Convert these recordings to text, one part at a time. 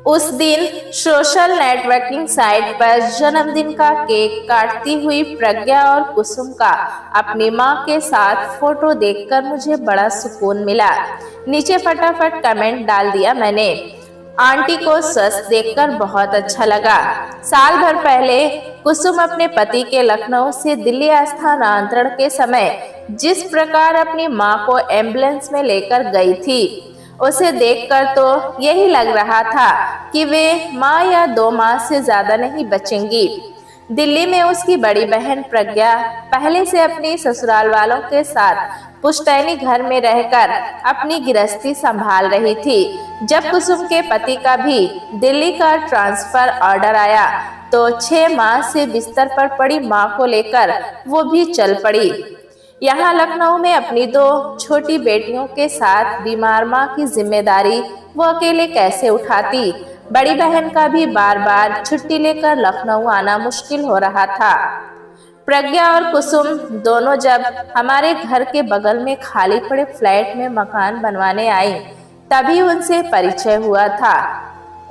उस दिन social networking site पर जन्मदिन का केक काटती हुई प्रज्ञा और कुसुम का अपनी मां के साथ फोटो देखकर मुझे बड़ा सुकून मिला। नीचे फटाफट कमेंट डाल दिया मैंने। आंटी को स्वस्थ देखकर बहुत अच्छा लगा। साल भर पहले कुसुम अपने पति के लखनऊ से दिल्ली स्थानांतरण के समय जिस प्रकार अपनी मां को एम्बुलेंस में लेकर गई थी, उसे देखकर तो यही लग रहा था कि वे माँ या 2 माह से ज्यादा नहीं बचेंगी। दिल्ली में उसकी बड़ी बहन प्रज्ञा पहले से अपनी ससुराल वालों के साथ पुश्तैनी घर में रहकर अपनी गृहस्थी संभाल रही थी। जब कुसुम के पति का भी दिल्ली का ट्रांसफर ऑर्डर आया तो 6 माह से बिस्तर पर पड़ी मां को लेकर वो भी चल पड़ी। यहाँ लखनऊ में अपनी 2 छोटी बेटियों के साथ बीमार मां की जिम्मेदारी वो अकेले कैसे उठाती। बड़ी बहन का भी बार बार छुट्टी लेकर लखनऊ आना मुश्किल हो रहा था। प्रज्ञा और कुसुम दोनों जब हमारे घर के बगल में खाली पड़े फ्लैट में मकान बनवाने आई, तभी उनसे परिचय हुआ था।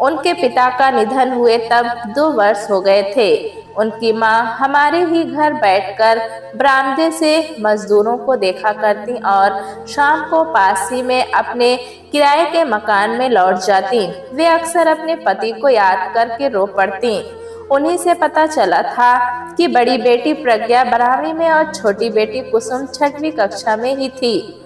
उनके पिता का निधन हुए तब 2 वर्ष हो गए थे। उनकी माँ हमारे ही घर बैठकर बरामदे से मजदूरों को देखा करती और शाम को पास ही में अपने किराए के मकान में लौट जाती। वे अक्सर अपने पति को याद करके रो पड़ती। उन्हीं से पता चला था कि बड़ी बेटी प्रज्ञा 12वीं में और छोटी बेटी कुसुम 6वीं कक्षा में ही थी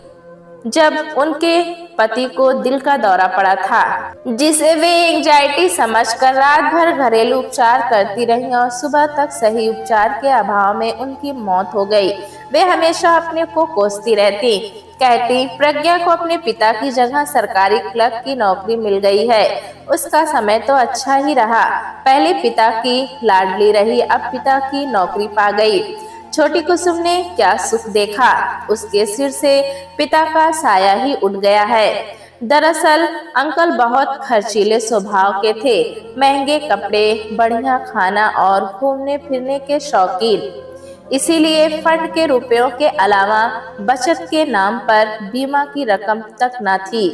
जब उनके पति को दिल का दौरा पड़ा था, जिसे वे एंजाइटी समझकर रात भर घरेलू उपचार करती रहीं और सुबह तक सही उपचार के अभाव में उनकी मौत हो गई। वे हमेशा अपने को कोसती रहती, कहती प्रज्ञा को अपने पिता की जगह सरकारी क्लर्क की नौकरी मिल गई है। उसका समय तो अच्छा ही रहा, पहले पिता की लाडली रही, अब पिता की नौकरी पा गई। छोटी कुसुम ने क्या सुख देखा, उसके सिर से पिता का साया ही उठ गया है। दरअसल अंकल बहुत खर्चीले स्वभाव के थे, महंगे कपड़े, बढ़िया खाना और घूमने फिरने के शौकीन। इसीलिए फंड के रुपयों के अलावा बचत के नाम पर बीमा की रकम तक न थी।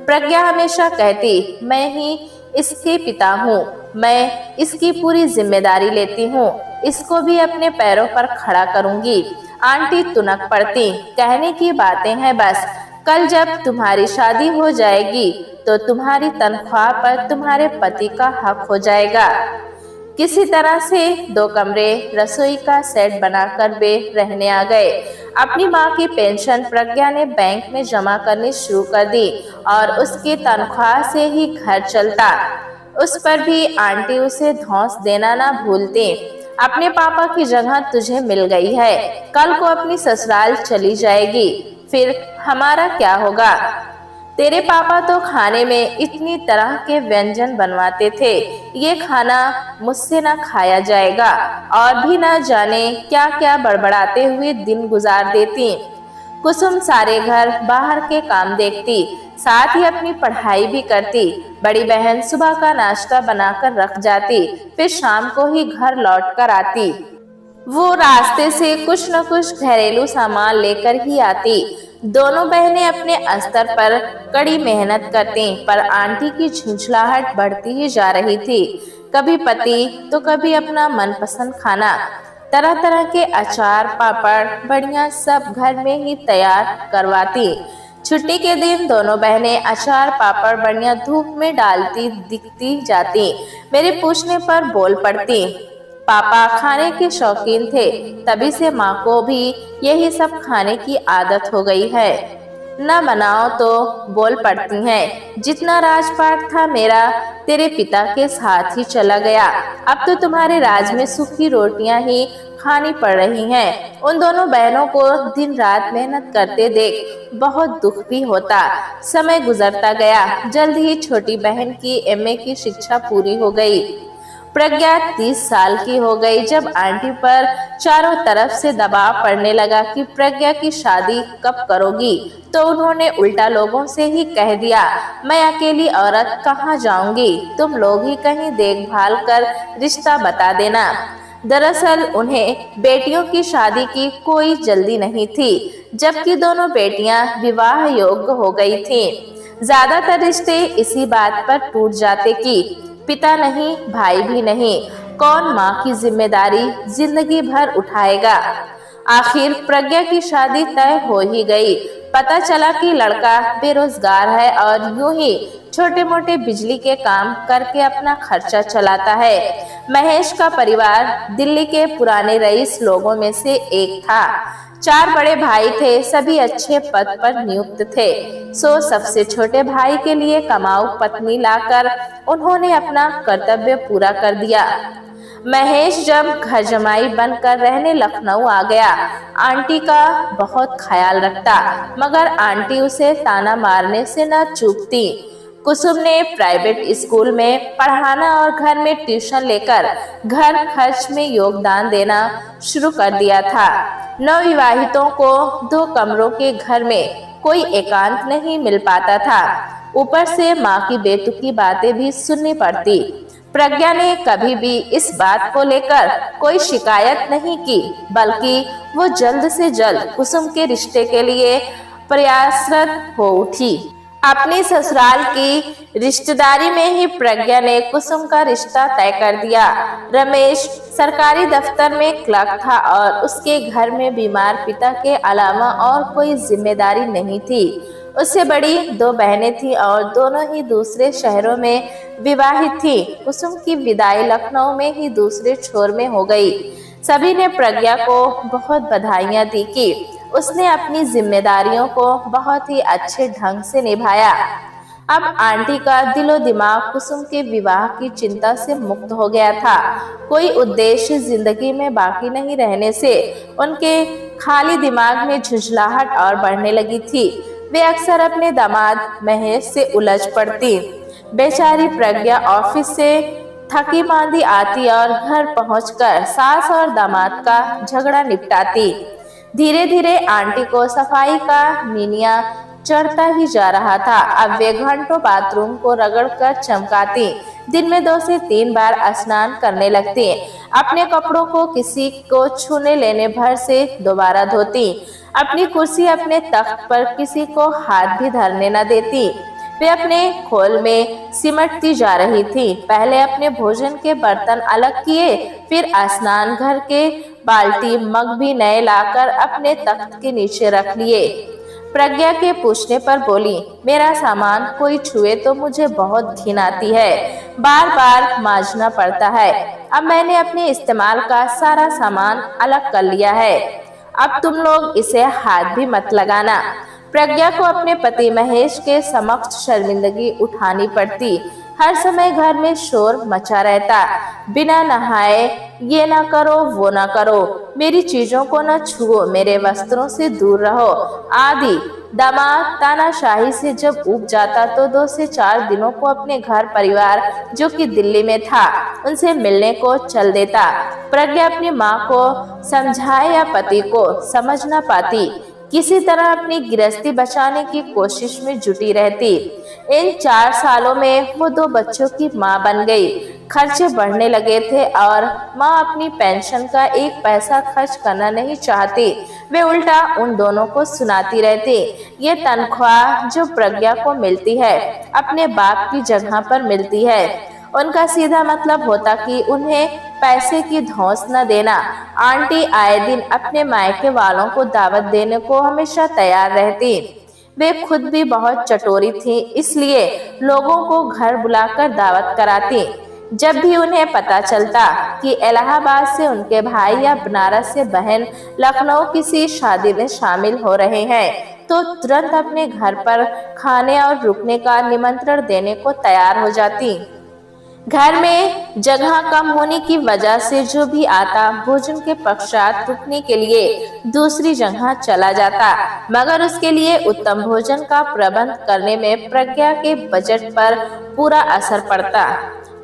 प्रज्ञा हमेशा कहती, मैं ही इसके पिता हूँ, मैं इसकी पूरी जिम्मेदारी लेती हूँ, इसको भी अपने पैरों पर खड़ा करूंगी। आंटी तुनक पड़ती, कहने की बातें हैं बस, कल जब तुम्हारी शादी हो जाएगी तो तुम्हारी तनख्वाह पर तुम्हारे पति का हक हो जाएगा। किसी तरह से 2 कमरे, रसोई का सेट बनाकर वे रहने आ गए। अपनी माँ की पेंशन प्रज्ञा ने बैंक में जमा करनी शुरू कर दी और उसकी तनख्वाह से ही घर चलता। उस पर भी आंटी उसे धौंस देना ना भूलती, अपने पापा की जगह तुझे मिल गई है, कल को अपनी ससुराल चली जाएगी, फिर हमारा क्या होगा। तेरे पापा तो खाने में इतनी तरह के व्यंजन बनवाते थे, ये खाना मुझसे ना खाया जाएगा, और भी ना जाने क्या क्या बड़बड़ाते हुए दिन गुजार देती। कुसुम सारे घर बाहर के काम देखती, साथ ही अपनी पढ़ाई भी करती। बड़ी बहन सुबह का नाश्ता बनाकर रख जाती, फिर शाम को ही घर लौट कर आती। वो रास्ते से कुछ न कुछ घरेलू सामान लेकर ही आती। दोनों बहनें अपने स्तर पर कड़ी मेहनत करती, पर आंटी की झुंझलाहट बढ़ती ही जा रही थी। कभी पति तो कभी अपना मनपसंद खाना, तरह तरह के अचार, पापड़, बढ़िया सब घर में ही तैयार करवाती। छुट्टी के दिन दोनों बहनें अचार पापड़ बढ़िया धूप में डालती दिखती जाती। मेरे पूछने पर बोल पड़ती, पापा खाने के शौकीन थे, तभी से माँ को भी यही सब खाने की आदत हो गई है। न बनाओ तो बोल पड़ती हैं, जितना राजपाट था मेरा तेरे पिता के साथ ही चला गया, अब तो तुम्हारे राज में सूखी रोटियां ही खानी पड़ रही हैं। उन दोनों बहनों को दिन रात मेहनत करते देख बहुत दुख भी होता। समय गुजरता गया, जल्द ही छोटी बहन की एमए की शिक्षा पूरी हो गई। प्रज्ञा 30 साल की हो गई जब आंटी पर चारों तरफ से दबाव पड़ने लगा कि प्रज्ञा की शादी कब करोगी, तो उन्होंने उल्टा लोगों से ही कह दिया, मैं अकेली औरत कहाँ जाऊंगी, तुम लोग ही कहीं देखभाल कर रिश्ता बता देना। दरअसल उन्हें बेटियों की शादी की कोई जल्दी नहीं थी, जबकि दोनों बेटियां विवाह योग्य हो गई थीं। ज्यादातर रिश्ते इसी बात पर टूट जाते कि पिता नहीं, भाई भी नहीं, कौन माँ की जिम्मेदारी जिंदगी भर उठाएगा। आखिर प्रज्ञा की शादी तय हो ही गई। पता चला कि लड़का बेरोजगार है और यूं ही छोटे मोटे बिजली के काम करके अपना खर्चा चलाता है। महेश का परिवार दिल्ली के पुराने रईस लोगों में से एक था। 4 बड़े भाई थे, सभी अच्छे पद पर नियुक्त थे। सबसे छोटे भाई के लिए कमाऊ पत्नी लाकर उन्होंने अपना कर्तव्य पूरा कर दिया। महेश जब घर जमाई बनकर रहने लखनऊ आ गया, आंटी का बहुत ख्याल रखता, मगर आंटी उसे ताना मारने से न चूकती। कुसुम ने प्राइवेट स्कूल में पढ़ाना और घर में ट्यूशन लेकर घर खर्च में योगदान देना शुरू कर दिया था। नवविवाहितों को 2 कमरों के घर में कोई एकांत नहीं मिल पाता था। ऊपर से माँ की बेतुकी बातें भी सुननी पड़ती। प्रज्ञा ने कभी भी इस बात को लेकर कोई शिकायत नहीं की, बल्कि वो जल्द से जल्द कुसुम के रिश्ते के लिए प्रयासरत हो उठी। अपनी ससुराल की रिश्तेदारी में ही प्रज्ञा ने कुसुम का रिश्ता तय कर दिया। रमेश सरकारी दफ्तर में क्लर्क था और उसके घर में बीमार पिता के अलावा और कोई जिम्मेदारी नहीं थी। उससे बड़ी 2 बहनें थीं और दोनों ही दूसरे शहरों में विवाहित थी। कुसुम की विदाई लखनऊ में ही दूसरे छोर में हो गई। सभी ने प्रज्ञा को बहुत बधाइयां दी कि उसने अपनी जिम्मेदारियों को बहुत ही अच्छे ढंग से निभाया। अब आंटी का दिलो दिमाग कुसुम के विवाह की चिंता से मुक्त हो गया था। कोई उद्देश्य जिंदगी में बाकी नहीं रहने से उनके खाली दिमाग में झुंझलाहट और बढ़ने लगी थी। वे अक्सर अपने दामाद महेश से उलझ पड़ती। बेचारी प्रज्ञा ऑफिस से थकी मांदी आती और घर पहुंचकर सास और दामाद का झगड़ा निपटाती। धीरे धीरे आंटी को सफाई का मीनिया चढ़ता ही जा रहा था। अब वे घंटों बाथरूम को रगड़कर चमकाती, दिन में 2 से 3 बार स्नान करने लगती, अपने कपड़ों को किसी को छूने लेने भर से दोबारा धोती, अपनी कुर्सी अपने तख्त पर किसी को हाथ भी धरने न देती। वे अपने खोल में सिमटती जा रही थी। पहले अपने भोजन के बर्तन अलग किए, फिर स्नान घर के बाल्टी मग भी नए लाकर अपने तख्त के नीचे रख लिए। प्रज्ञा के पूछने पर बोली, मेरा सामान कोई छुए तो मुझे बहुत घिन आती है, बार बार मांजना पड़ता है। अब मैंने अपने इस्तेमाल का सारा सामान अलग कर लिया है, अब तुम लोग इसे हाथ भी मत लगाना। प्रज्ञा को अपने पति महेश के समक्ष शर्मिंदगी उठानी पड़ती। हर समय घर में शोर मचा रहता, बिना नहाए ये ना करो वो ना करो, मेरी चीजों को न छुओ, मेरे वस्त्रों से दूर रहो आदि। दामाद तानाशाही से जब ऊब जाता तो 2 से 4 दिनों को अपने घर परिवार जो कि दिल्ली में था उनसे मिलने को चल देता। प्रज्ञा अपनी माँ को समझाए या पति को समझ न पाती, किसी तरह अपनी गृहस्थी बचाने की कोशिश में जुटी रहती। इन 4 सालों में वो 2 बच्चों की माँ बन गई। खर्चे बढ़ने लगे थे और माँ अपनी पेंशन का 1 पैसा खर्च करना नहीं चाहती। वे उल्टा उन दोनों को सुनाती रहती, ये तनख्वाह जो प्रज्ञा को मिलती है अपने बाप की जगह पर मिलती है। उनका सीधा मतलब होता कि उन्हें पैसे की धौंस न देना। आंटी आए दिन अपने मायके वालों को दावत देने को हमेशा तैयार रहती। वे खुद भी बहुत चटोरी थी, इसलिए लोगों को घर बुलाकर दावत कराती। जब भी उन्हें पता चलता कि इलाहाबाद से उनके भाई या बनारस से बहन लखनऊ किसी शादी में शामिल हो रहे हैं तो तुरंत अपने घर पर खाने और रुकने का निमंत्रण देने को तैयार हो जाती। घर में जगह कम होने की वजह से जो भी आता भोजन के पश्चात रुकने के लिए दूसरी जगह चला जाता, मगर उसके लिए उत्तम भोजन का प्रबंध करने में प्रज्ञा के बजट पर पूरा असर पड़ता।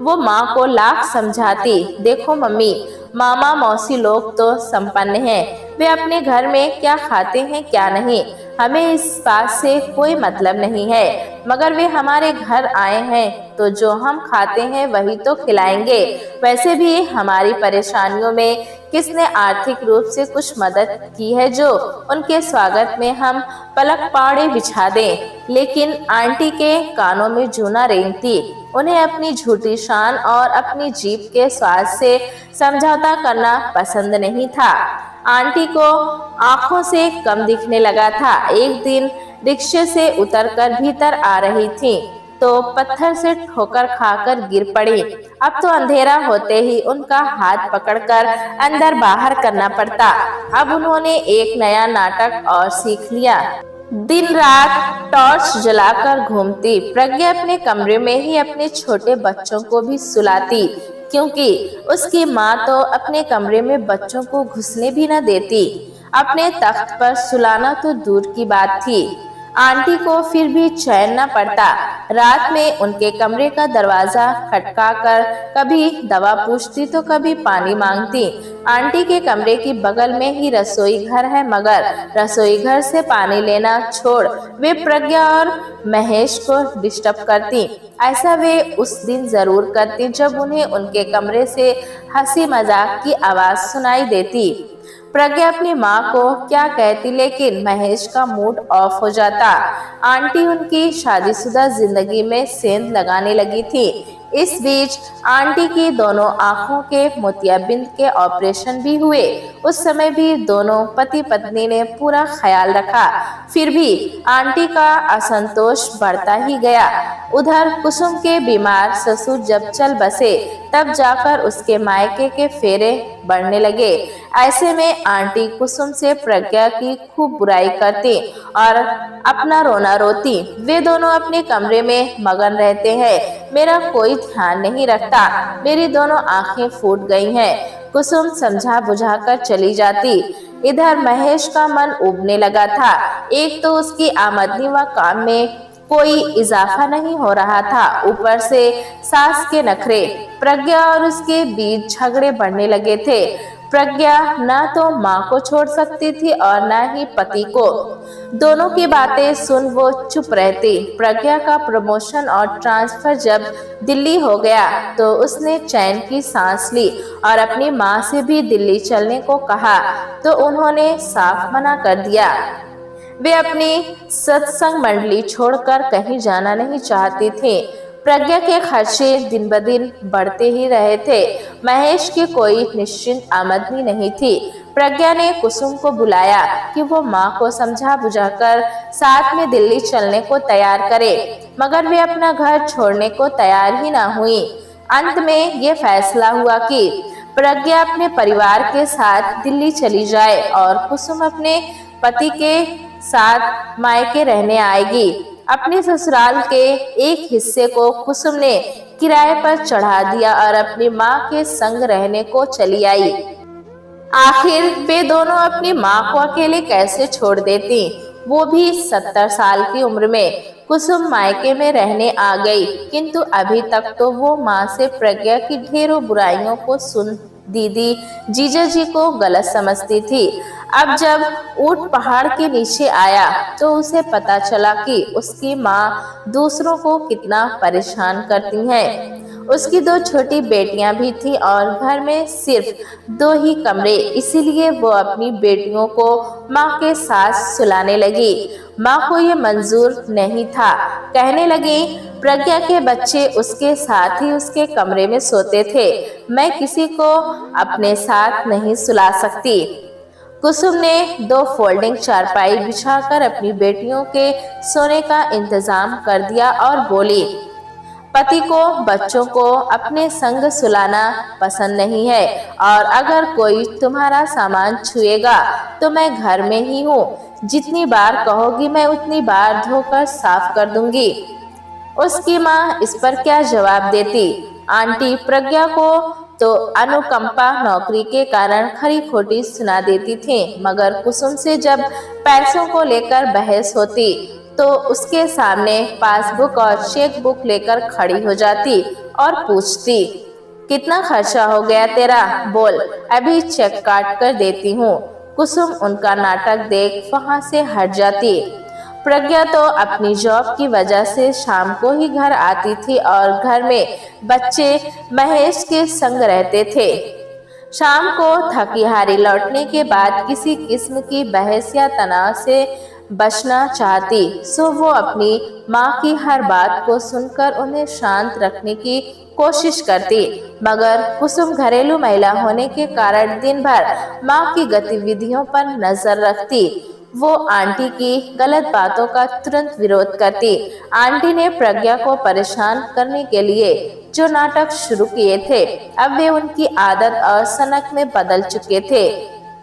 वो माँ को लाख समझाती, देखो मम्मी, मामा मौसी लोग तो संपन्न हैं, वे अपने घर में क्या खाते हैं क्या नहीं, हमें इस बात से कोई मतलब नहीं है, मगर वे हमारे घर आए हैं तो जो हम खाते हैं वही तो खिलाएंगे। वैसे भी हमारी परेशानियों में किसने आर्थिक रूप से कुछ मदद की है जो उनके स्वागत में हम पलक पाड़े बिछा दें। लेकिन आंटी के कानों में जूं न रेंगती। उन्हें अपनी झूठी शान और अपनी जीभ के स्वाद से समझौता करना पसंद नहीं था। आंटी को आंखों से कम दिखने लगा था। एक दिन रिक्शे से उतरकर भीतर आ रही थी तो पत्थर से ठोकर खाकर गिर पड़ी। अब तो अंधेरा होते ही उनका हाथ पकड़कर अंदर बाहर करना पड़ता। अब उन्होंने एक नया नाटक और सीख लिया। दिन रात टॉर्च जलाकर घूमती। प्रज्ञा अपने कमरे में ही अपने छोटे बच्चों को भी सुलाती, क्योंकि उसकी माँ तो अपने कमरे में बच्चों को घुसने भी न देती। अपने तख्त पर सुलाना तो दूर की बात थी, आंटी को फिर भी चैन न पड़ता। रात में उनके कमरे का दरवाजा खटकाकर कभी दवा पूछती तो कभी पानी मांगती। आंटी के कमरे की बगल में ही रसोई घर है, मगर रसोई घर से पानी लेना छोड़ वे प्रज्ञा और महेश को डिस्टर्ब करती। ऐसा वे उस दिन जरूर करती जब उन्हें उनके कमरे से हंसी मजाक की आवाज सुनाई देती। प्रज्ञा अपनी माँ को क्या कहती, लेकिन महेश का मूड ऑफ हो जाता। आंटी उनकी शादीशुदा जिंदगी में सेंध लगाने लगी थी। इस बीच आंटी की दोनों आंखों के मोतियाबिंद के ऑपरेशन भी हुए। उस समय भी दोनों पति पत्नी ने पूरा ख्याल रखा। फिर भी आंटी का असंतोष बढ़ता ही गया। उधर कुसुम के बीमार ससुर जब चल बसे तब जाकर उसके मायके के फेरे बढ़ने लगे। ऐसे में आंटी कुसुम से प्रज्ञा की खूब बुराई करती और अपना रोना रोती। वे दोनों अपने कमरे में मगन रहते हैं, मेरा कोई ध्यान नहीं रखता, मेरी दोनों आंखें फूट गई हैं। कुसुम समझा बुझाकर चली जाती। इधर महेश का मन उबने लगा था। एक तो उसकी आमदनी व काम में कोई इजाफा नहीं हो रहा था, ऊपर से सास के नखरे। प्रज्ञा और उसके बीच झगड़े बढ़ने लगे थे। प्रज्ञा न तो माँ को छोड़ सकती थी और न ही पति को। दोनों की बातें सुन वो चुप रहती। प्रज्ञा का प्रमोशन और ट्रांसफर जब दिल्ली हो गया तो उसने चैन की सांस ली और अपनी माँ से भी दिल्ली चलने को कहा तो उन्होंने साफ मना कर दिया। वे अपनी सत्संग मंडली छोड़कर कहीं जाना नहीं चाहती थी। प्रज्ञा के खर्चे दिन ब दिन बढ़ते ही रहे थे। महेश की कोई निश्चित आमदनी नहीं थी। प्रज्ञा ने कुसुम को बुलाया कि वो माँ को समझा बुझाकर साथ में दिल्ली चलने को तैयार करे, मगर वे अपना घर छोड़ने को तैयार ही न हुई। अंत में ये फैसला हुआ कि प्रज्ञा अपने परिवार के साथ दिल्ली चली जाए और कुसुम अपने पति के साथ मायके रहने आएगी। अपने ससुराल के एक हिस्से को कुसुम ने किराए पर चढ़ा दिया और अपनी माँ के संग रहने को चली आई। आखिर वे दोनों अपनी माँ को अकेले कैसे छोड़ देती, वो भी 70 साल की उम्र में। कुसुम मायके में रहने आ गई, किंतु अभी तक तो वो माँ से प्रज्ञा की ढेरों बुराइयों को सुन दीदी जीजा जी को गलत समझती थी। अब जब ऊंट पहाड़ के नीचे आया तो उसे पता चला कि उसकी माँ दूसरों को कितना परेशान करती है। उसकी 2 छोटी बेटियां भी थी और घर में सिर्फ 2 ही कमरे, इसीलिए वो अपनी बेटियों को माँ के साथ सुलाने लगी। माँ को ये मंजूर नहीं था। कहने लगी, प्रज्ञा के बच्चे उसके साथ ही उसके कमरे में सोते थे, मैं किसी को अपने साथ नहीं सुला सकती। कुसुम ने 2 फोल्डिंग चारपाई बिछाकर अपनी बेटियों के सोने का इंतजाम कर दिया और बोली, पति को बच्चों को अपने संग सुलाना पसंद नहीं है और अगर कोई तुम्हारा सामान छुएगा तो मैं घर में ही हूँ। जितनी बार कहोगी मैं उतनी बार धोकर साफ कर दूंगी। उसकी माँ इस पर क्या जवाब देती। आंटी प्रज्ञा को तो अनुकंपा नौकरी के कारण खरी खोटी सुना देती थी, मगर कुसुम से जब पैसों को लेकर बहस होती तो उसके सामने पासबुक और चेक बुक लेकर खड़ी हो जाती और पूछती, कितना खर्चा हो गया तेरा, बोल, अभी चेक काट कर देती हूँ। कुसुम उनका नाटक देख वहां से हट जाती। प्रज्ञा तो अपनी जॉब की वजह से शाम को ही घर आती थी और घर में बच्चे महेश के संग रहते थे। शाम को थकी हारी लौटने के बाद किसी किस्म की बहस या तनाव से बचना चाहती, सो वो अपनी माँ की हर बात को सुनकर उन्हें शांत रखने की कोशिश करती। मगर कुसुम घरेलू महिला होने के कारण दिन भर माँ की गतिविधियों पर नजर रखती। वो आंटी की गलत बातों का तुरंत विरोध करती। आंटी ने प्रज्ञा को परेशान करने के लिए जो नाटक शुरू किए थे, अब वे उनकी आदत और सनक में बदल चुके थे।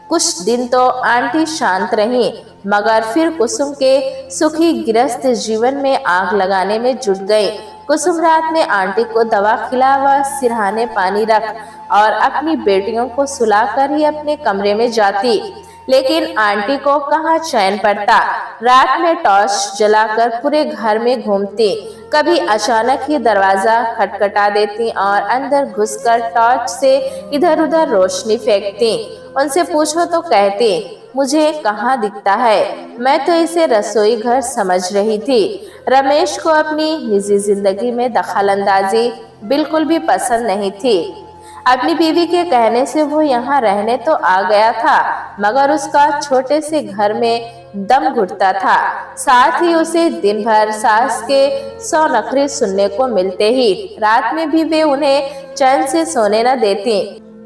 कुछ दिन तो आंटी शांत रहीं, मगर फिर कुसुम के सुखी गृहस्थ जीवन में आग लगाने में जुट गई। कुसुम रात में आंटी को दवा खिला व सिरहाने पानी रख और अपनी बेटियों को सुलाकर ही अपने कमरे में जाती। लेकिन आंटी को कहाँ चैन पड़ता। रात में टॉर्च जलाकर पूरे घर में घूमती, कभी अचानक ही दरवाजा खटखटा देती और अंदर घुसकर टॉर्च से इधर उधर रोशनी फेंकती। उनसे पूछो तो कहती, मुझे कहाँ दिखता है, मैं तो इसे रसोई घर समझ रही थी। रमेश को अपनी निजी जिंदगी में दखलंदाजी बिल्कुल भी पसंद नहीं थी। अपनी बीवी के कहने से वो यहाँ रहने तो आ गया था, मगर उसका छोटे से घर में दम घुटता था। साथ ही उसे दिन भर सास के 100 नखरे सुनने को मिलते ही रात में भी वे उन्हें चैन से सोने न देती।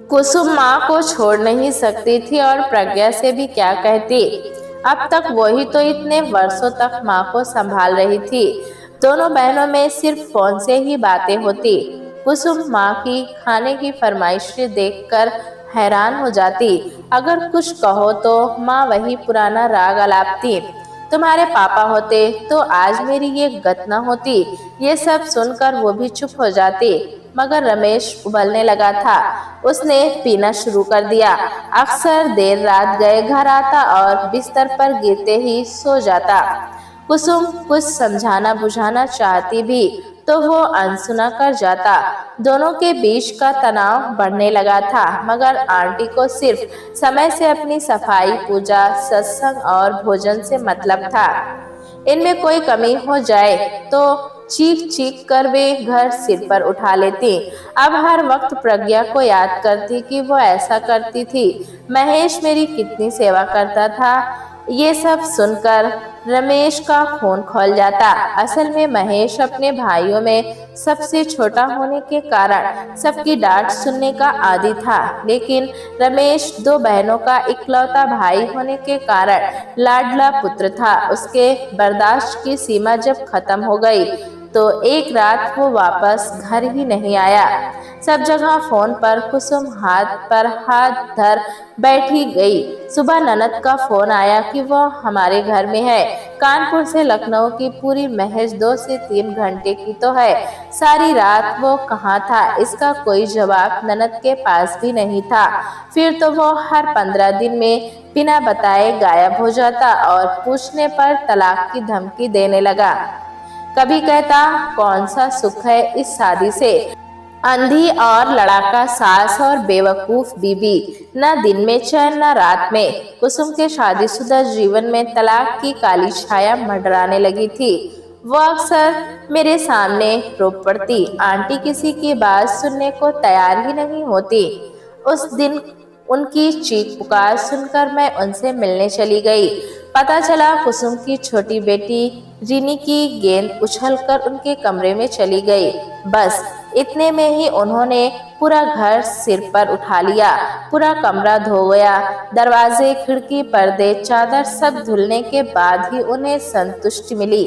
कुसुम माँ को छोड़ नहीं सकती थी और प्रज्ञा से भी क्या कहती। अब तक वही तो इतने वर्षों तक माँ को संभाल रही थी। दोनों बहनों में सिर्फ फोन से ही बातें होती। कुसुम माँ की खाने की फरमाइशें देखकर हैरान हो जाती। अगर कुछ कहो तो माँ वही पुराना राग अलापती, तुम्हारे पापा होते तो आज मेरी ये गत न होती। ये सब सुनकर वो भी चुप हो जाती। मगर रमेश उबलने लगा था। उसने पीना शुरू कर दिया। अक्सर देर रात गए घर आता और बिस्तर पर गिरते ही सो जाता। कुसुम कुछ समझाना बुझाना चाहती भी तो वो अनसुना कर जाता। दोनों के बीच का तनाव बढ़ने लगा था, मगर आंटी को सिर्फ समय से अपनी सफाई, पूजा, सत्संग और भोजन से मतलब था। इनमें कोई कमी हो जाए तो चीख चीख कर वे घर सिर पर उठा लेती। अब हर वक्त प्रज्ञा को याद करती कि वो ऐसा करती थी, महेश मेरी कितनी सेवा करता था। ये सब सुनकर रमेश का खून खौल जाता। असल में महेश अपने भाइयों में सबसे छोटा होने के कारण सबकी डांट सुनने का आदी था, लेकिन रमेश 2 बहनों का इकलौता भाई होने के कारण लाडला पुत्र था। उसके बर्दाश्त की सीमा जब खत्म हो गई तो एक रात वो वापस घर ही नहीं आया। सब जगह फोन पर कुसुम हाथ पर हाथ धर बैठी गई। सुबह ननद का फोन आया कि वो हमारे घर में है। कानपुर से लखनऊ की पूरी महज 2 से 3 घंटे की तो है। सारी रात वो कहाँ था, इसका कोई जवाब ननद के पास भी नहीं था। फिर तो वो हर 15 दिन में बिना बताए गायब हो जाता और पूछने पर तलाक की धमकी देने लगा। कभी कहता, कौन सा सुख है इस शादी से, अंधी और लड़ाका सास और बेवकूफ बीबी, न दिन में चैन न रात में। कुसुम के शादीशुदा जीवन में तलाक की काली छाया मंडराने लगी थी। वो अक्सर मेरे सामने रो पड़ती। आंटी किसी की बात सुनने को तैयार ही नहीं होती। उस दिन उनकी चीख पुकार सुनकर मैं उनसे मिलने चली गई। पता चला कुसुम की छोटी बेटी रिनी की गेंद उछलकर उनके कमरे में चली गई। बस इतने में ही उन्होंने पूरा घर सिर पर उठा लिया। पूरा कमरा धो गया। दरवाजे, खिड़की, पर्दे, चादर सब धुलने के बाद ही उन्हें संतुष्टि मिली।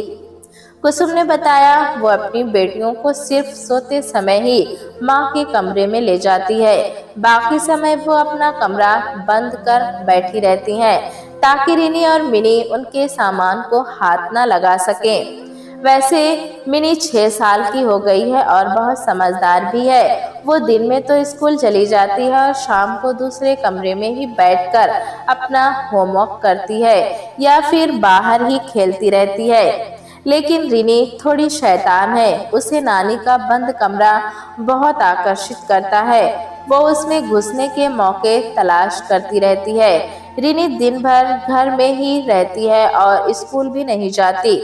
कुसुम ने बताया, वो अपनी बेटियों को सिर्फ सोते समय ही माँ के कमरे में ले जाती है। बाकी समय वो अपना कमरा बंद कर बैठी रहती हैं ताकि रिनी और मिनी उनके सामान को हाथ न लगा सकें। वैसे मिनी 6 साल की हो गई है और बहुत समझदार भी है। वो दिन में तो स्कूल चली जाती है और शाम को दूसरे कमरे में ही बैठकर अपना होमवर्क करती है या फिर बाहर ही खेलती रहती है। लेकिन रिनी थोड़ी शैतान है। उसे नानी का बंद कमरा बहुत आकर्षित करता है। वो उसमें घुसने के मौके तलाश करती रहती है। रिनी दिन भर घर में ही रहती है और स्कूल भी नहीं जाती।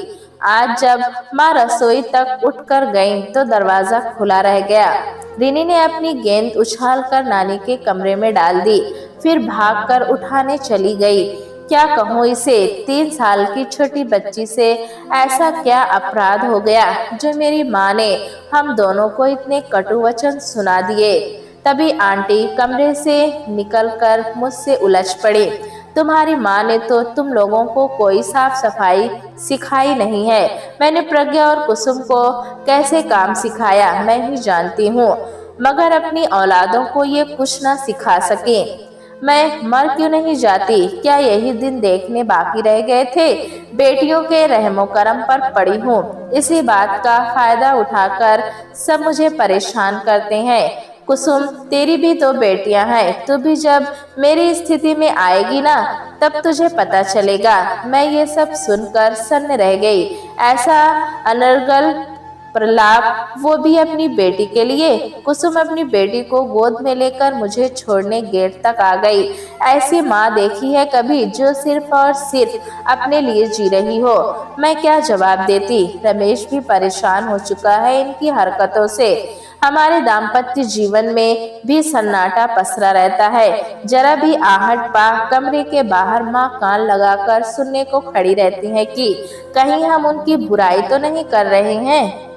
आज जब माँ रसोई तक उठकर गईं तो दरवाजा खुला रह गया। रिनी ने अपनी गेंद उछालकर नानी के कमरे में डाल दी, फिर भागकर उठाने चली गई। क्या कहूँ इसे, 3 साल की छोटी बच्ची से ऐसा क्या अपराध हो गया जो मेरी माँ ने हम दोनों को इतने कटु वचन सुना दिए। तभी आंटी कमरे से निकलकर मुझसे उलझ पड़ी। तुम्हारी माँ ने तो तुम लोगों को कोई साफ सफाई सिखाई नहीं है। मैंने प्रज्ञा और कुसुम को कैसे काम सिखाया मैं ही जानती हूँ, मगर अपनी औलादों को ये कुछ ना सिखा सके। मैं मर क्यों नहीं जाती? क्या यही दिन देखने बाकी रह गए थे? बेटियों के रहमो करम पर पड़ी हूँ। इसी बात का फायदा उठाकर सब मुझे परेशान करते हैं। कुसुम, तेरी भी तो बेटियां हैं, तू भी जब मेरी स्थिति में आएगी ना तब तुझे पता चलेगा। मैं ये सब सुनकर सन्न रह गई। ऐसा अनर्गल प्रलाप, वो भी अपनी बेटी के लिए। कुसुम अपनी बेटी को गोद में लेकर मुझे छोड़ने गेट तक आ गई। ऐसी माँ देखी है कभी जो सिर्फ और सिर्फ अपने लिए जी रही हो? मैं क्या जवाब देती? रमेश भी परेशान हो चुका है इनकी हरकतों से। हमारे दाम्पत्य जीवन में भी सन्नाटा पसरा रहता है। जरा भी आहट पा कमरे के बाहर माँ कान लगाकर सुनने को खड़ी रहती है कि कहीं हम उनकी बुराई तो नहीं कर रहे हैं।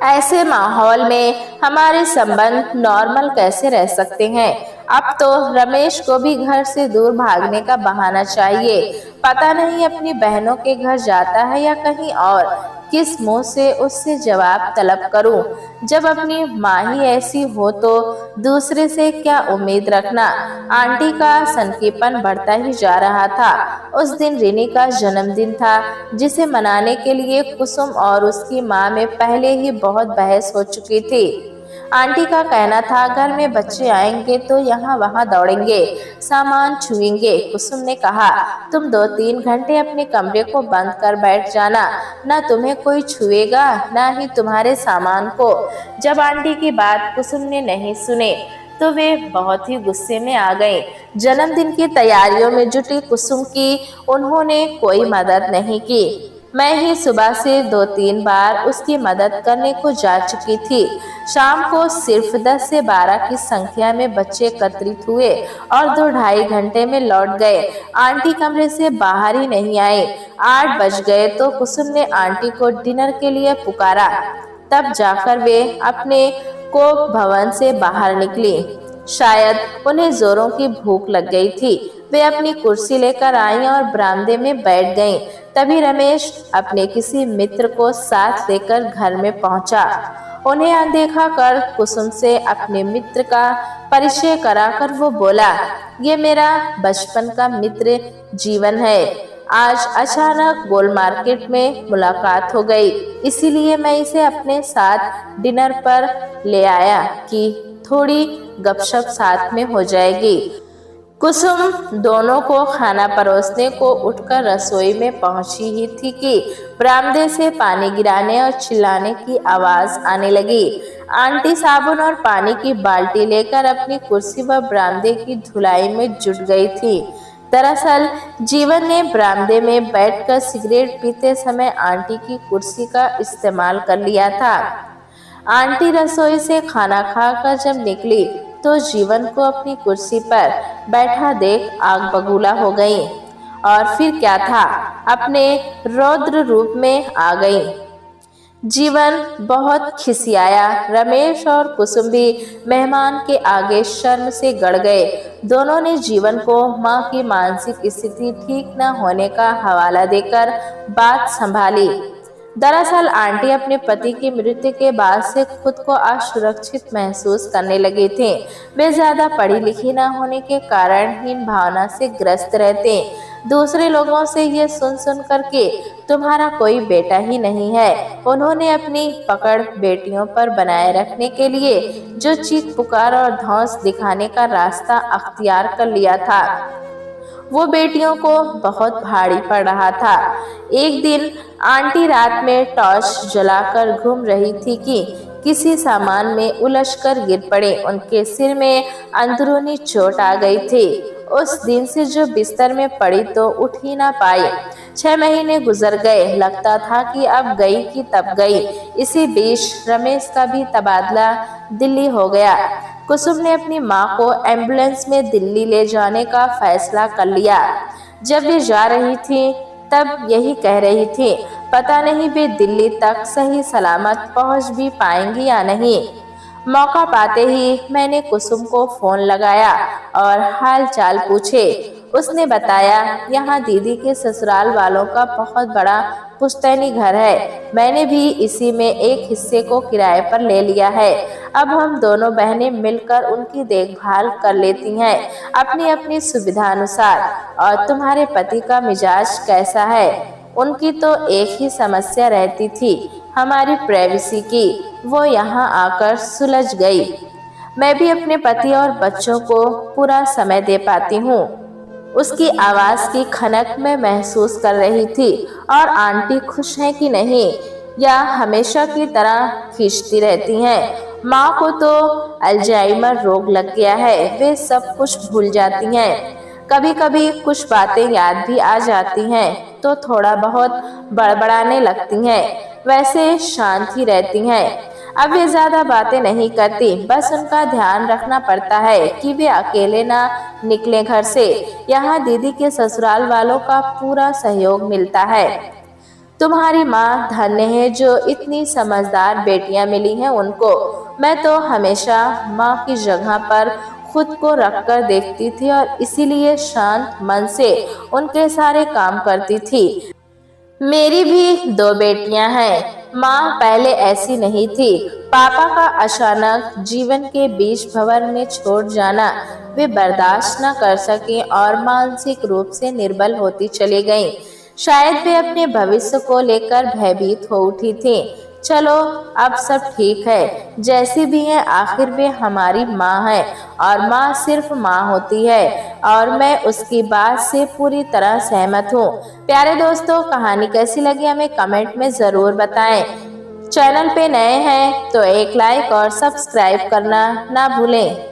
ऐसे माहौल में हमारे संबंध नॉर्मल कैसे रह सकते हैं? अब तो रमेश को भी घर से दूर भागने का बहाना चाहिए। पता नहीं अपनी बहनों के घर जाता है या कहीं और। किस मुंह से उससे जवाब तलब करूं? जब अपनी माँ ही ऐसी हो तो दूसरे से क्या उम्मीद रखना। आंटी का सनकीपन बढ़ता ही जा रहा था। उस दिन रिनी का जन्मदिन था, जिसे मनाने के लिए कुसुम और उसकी माँ में पहले ही बहुत बहस हो चुकी थी। आंटी का कहना था घर में बच्चे आएंगे तो यहाँ वहाँ दौड़ेंगे, सामान छुएंगे। कुसुम ने कहा, तुम 2-3 घंटे अपने कमरे को बंद कर बैठ जाना, ना तुम्हें कोई छुएगा ना ही तुम्हारे सामान को। जब आंटी की बात कुसुम ने नहीं सुने तो वे बहुत ही गुस्से में आ गए। जन्मदिन की तैयारियों में जुटी कुसुम की उन्होंने कोई मदद नहीं की। मैं ही सुबह से 2-3 बार उसकी मदद करने को जा चुकी थी। शाम को सिर्फ 10 से 12 की संख्या में बच्चे एकत्रित हुए और 2-2.5 घंटे में लौट गए। आंटी कमरे से बाहर ही नहीं आए। 8 बज गए तो कुसुम ने आंटी को डिनर के लिए पुकारा। तब जाकर वे अपने कोक भवन से बाहर निकली। शायद उन्हें जोरों की भूख लग गई थी। वे अपनी कुर्सी लेकर आईं और बरामदे में बैठ गईं। तभी रमेश अपने किसी मित्र को साथ लेकर घर में पहुंचा। उन्हें अनदेखा कर कुसुम से अपने मित्र का परिचय कराकर वो बोला, ये मेरा बचपन का मित्र जीवन है। आज अचानक गोल मार्केट में मुलाकात हो गई, इसीलिए मैं इसे अपने साथ डिनर पर ले आया कि थोड़ी गपशप साथ में हो जाएगी। कुसुम दोनों को खाना परोसने को उठकर रसोई में पहुंची ही थी कि बरामदे से पानी गिराने और चिल्लाने की आवाज आने लगी। आंटी साबुन और पानी की बाल्टी लेकर अपनी कुर्सी व बरामदे की धुलाई में जुट गई थी। दरअसल जीवन ने बरामदे में बैठकर सिगरेट पीते समय आंटी की कुर्सी का इस्तेमाल कर लिया था। आंटी रसोई से खाना खाकर जब निकली तो जीवन को अपनी कुर्सी पर बैठा देख आग बबूला हो गई और फिर क्या था, अपने रौद्र रूप में आ गई। जीवन बहुत खिसियाया। रमेश और कुसुम भी मेहमान के आगे शर्म से गड़ गए। दोनों ने जीवन को मां की मानसिक स्थिति ठीक न होने का हवाला देकर बात संभाली। दरअसल आंटी अपने पति की मृत्यु के बाद से खुद को असुरक्षित महसूस करने लगी थी। वे ज्यादा पढ़ी लिखी न होने के कारण हीन भावना से ग्रस्त रहते। दूसरे लोगों से ये सुन करके तुम्हारा कोई बेटा ही नहीं है, उन्होंने अपनी पकड़ बेटियों पर बनाए रखने के लिए जो चीख पुकार और धौंस दिखाने का रास्ता अख्तियार कर लिया था, वो बेटियों को बहुत भारी पड़ रहा था। एक दिन आंटी रात में टॉर्च जलाकर घूम रही थी कि किसी सामान में उलझकर गिर पड़े। उनके सिर में अंदरूनी चोट आ गई थी। उस दिन से जो बिस्तर में पड़ी तो उठ ही ना पाई। 6 महीने गुजर गए, लगता था कि अब गई कि तब गई। इसी बीच रमेश का भी तबादला दिल्ली हो गया। कुसुम ने अपनी माँ को एम्बुलेंस में दिल्ली ले जाने का फैसला कर लिया। जब वे जा रही थी तब यही कह रही थी, पता नहीं वे दिल्ली तक सही सलामत पहुंच भी पाएंगी या नहीं। मौका पाते ही मैंने कुसुम को फोन लगाया और हाल चाल पूछे। उसने बताया, यहाँ दीदी के ससुराल वालों का बहुत बड़ा पुश्तैनी घर है। मैंने भी इसी में एक हिस्से को किराए पर ले लिया है। अब हम दोनों बहनें मिलकर उनकी देखभाल कर लेती हैं, अपनी अपनी सुविधा अनुसार। और तुम्हारे पति का मिजाज कैसा है? उनकी तो एक ही समस्या रहती थी, हमारी प्राइवेसी की। वो यहाँ आकर सुलझ गई। मैं भी अपने पति और बच्चों को पूरा समय दे पाती हूँ। उसकी आवाज की खनक में महसूस कर रही थी। और आंटी खुश हैं कि नहीं, या हमेशा की तरह खींचती रहती हैं? माँ को तो अल्जाइमर रोग लग गया है, वे सब कुछ भूल जाती हैं। कभी कभी कुछ बातें याद भी आ जाती हैं तो थोड़ा बहुत बड़बड़ाने लगती हैं, वैसे शांत ही रहती हैं। अब वे ज्यादा बातें नहीं करती, बस उनका ध्यान रखना पड़ता है कि वे अकेले ना निकले घर से। यहाँ दीदी के ससुराल वालों का पूरा सहयोग मिलता है। तुम्हारी माँ धन्य है जो इतनी समझदार बेटियां मिली हैं उनको। मैं तो हमेशा माँ की जगह पर खुद को रखकर देखती थी और इसीलिए शांत मन से उनके सारे काम करती थी। मेरी भी 2 बेटियां हैं। माँ पहले ऐसी नहीं थी। पापा का अचानक जीवन के बीच भंवर में छोड़ जाना वे बर्दाश्त न कर सके और मानसिक रूप से निर्बल होती चली गईं। शायद वे अपने भविष्य को लेकर भयभीत हो उठी थी। चलो अब सब ठीक है, जैसी भी है आखिर वे हमारी माँ है और माँ सिर्फ माँ होती है। और मैं उसकी बात से पूरी तरह सहमत हूँ। प्यारे दोस्तों, कहानी कैसी लगी हमें कमेंट में ज़रूर बताएं। चैनल पे नए हैं तो एक लाइक और सब्सक्राइब करना ना भूलें।